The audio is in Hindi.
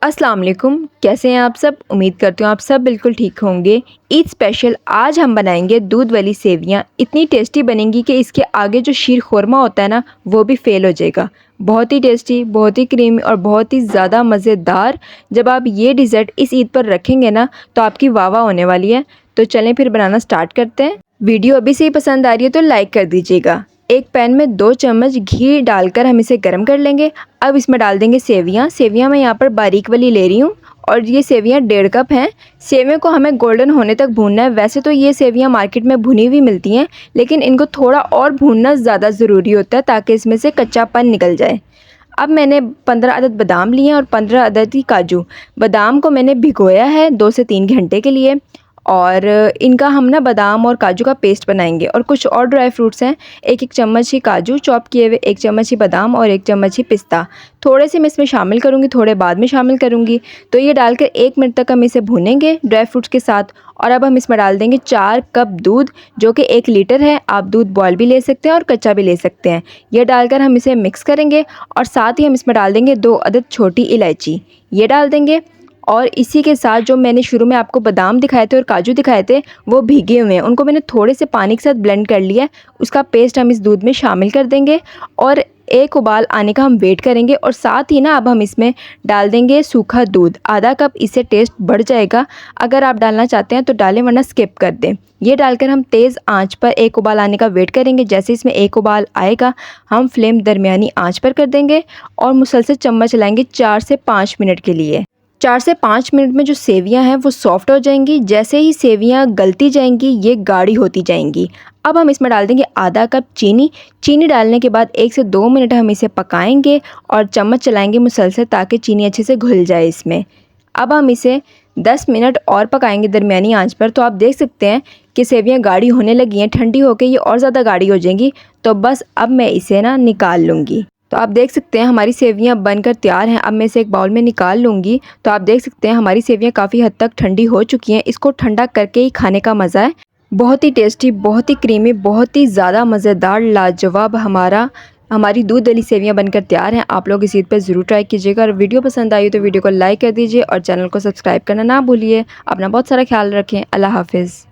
अस्सलाम वालेकुम। कैसे हैं आप सब? उम्मीद करती हूँ आप सब बिल्कुल ठीक होंगे। ईद स्पेशल आज हम बनाएंगे दूध वाली सेवियाँ। इतनी टेस्टी बनेंगी कि इसके आगे जो शीर खुरमा होता है ना, वो भी फेल हो जाएगा। बहुत ही टेस्टी, बहुत ही क्रीमी और बहुत ही ज़्यादा मज़ेदार। जब आप ये डिज़र्ट इस ईद पर रखेंगे ना, तो आपकी वाह वाह होने वाली है। तो चलें फिर बनाना स्टार्ट करते हैं। वीडियो अभी से ही पसंद आ रही है तो लाइक कर दीजिएगा। एक पैन में 2 चम्मच घी डालकर हम इसे गर्म कर लेंगे। अब इसमें डाल देंगे सेवियाँ। सेवियाँ मैं यहाँ पर बारीक वाली ले रही हूँ और ये सेवियाँ 1.5 कप हैं। सेवियों को हमें गोल्डन होने तक भूनना है। वैसे तो ये सेवियाँ मार्केट में भुनी हुई मिलती हैं, लेकिन इनको थोड़ा और भूनना ज़्यादा ज़रूरी होता है ताकि इसमें से कच्चापन निकल जाए। अब मैंने 15 अदद बादाम लिए हैं और 15 अदद ही काजू। बादाम को मैंने भिगोया है 2 से 3 घंटे के लिए और इनका हम ना बादाम और काजू का पेस्ट बनाएंगे। और कुछ और ड्राई फ्रूट्स हैं, 1-1 चम्मच ही काजू चॉप किए हुए, 1 चम्मच ही बादाम और 1 चम्मच ही पिस्ता। थोड़े से मैं इसमें शामिल करूँगी, थोड़े बाद में शामिल करूँगी। तो ये डालकर 1 मिनट तक हम इसे भूनेंगे ड्राई फ्रूट्स के साथ। और अब हम इसमें डाल देंगे 4 कप दूध, जो कि 1 लीटर है। आप दूध बॉयल भी ले सकते हैं और कच्चा भी ले सकते हैं। यह डालकर हम इसे मिक्स करेंगे और साथ ही हम इसमें डाल देंगे 2 अदद छोटी इलायची, ये डाल देंगे। और इसी के साथ जो मैंने शुरू में आपको बादाम दिखाए थे और काजू दिखाए थे, वो भीगे हुए हैं, उनको मैंने थोड़े से पानी के साथ ब्लेंड कर लिया है। उसका पेस्ट हम इस दूध में शामिल कर देंगे और एक उबाल आने का हम वेट करेंगे। और साथ ही ना अब हम इसमें डाल देंगे सूखा दूध, आधा कप। इससे टेस्ट बढ़ जाएगा। अगर आप डालना चाहते हैं तो डालें, वरना स्किप कर दें। ये डालकर हम तेज़ आंच पर एक उबाल आने का वेट करेंगे। जैसे इसमें एक उबाल आएगा, हम फ्लेम दरमियानी आंच पर कर देंगे और मुसलसल चम्मच चलाएंगे 4 से 5 मिनट के लिए। 4 से 5 मिनट में जो सेवियां हैं वो सॉफ्ट हो जाएंगी। जैसे ही सेवियां गलती जाएंगी, ये गाढ़ी होती जाएंगी। अब हम इसमें डाल देंगे आधा कप चीनी। चीनी डालने के बाद 1 से 2 मिनट हम इसे पकाएंगे और चम्मच चलाएंगे मुसलसल, ताकि चीनी अच्छे से घुल जाए इसमें। अब हम इसे 10 मिनट और पकाएंगे दरमियानी आंच पर। तो आप देख सकते हैं कि सेवियां गाढ़ी होने लगी हैं। ठंडी होकर ये और ज़्यादा गाढ़ी हो जाएंगी। तो बस अब मैं इसे ना निकाल लूँगी। तो आप देख सकते हैं हमारी सेवियां बनकर तैयार हैं। अब मैं इसे एक बाउल में निकाल लूँगी। तो आप देख सकते हैं हमारी सेवियां काफ़ी हद तक ठंडी हो चुकी हैं। इसको ठंडा करके ही खाने का मज़ा है। बहुत ही टेस्टी, बहुत ही क्रीमी, बहुत ही ज़्यादा मज़ेदार, लाजवाब हमारी दूध वाली सेवियां बनकर तैयार हैं। आप लोग इस ईद पर ज़रूर ट्राई कीजिएगा। और वीडियो पसंद आई तो वीडियो को लाइक कर दीजिए और चैनल को सब्सक्राइब करना ना भूलिए। अपना बहुत सारा ख्याल रखें। अल्लाह हाफिज़।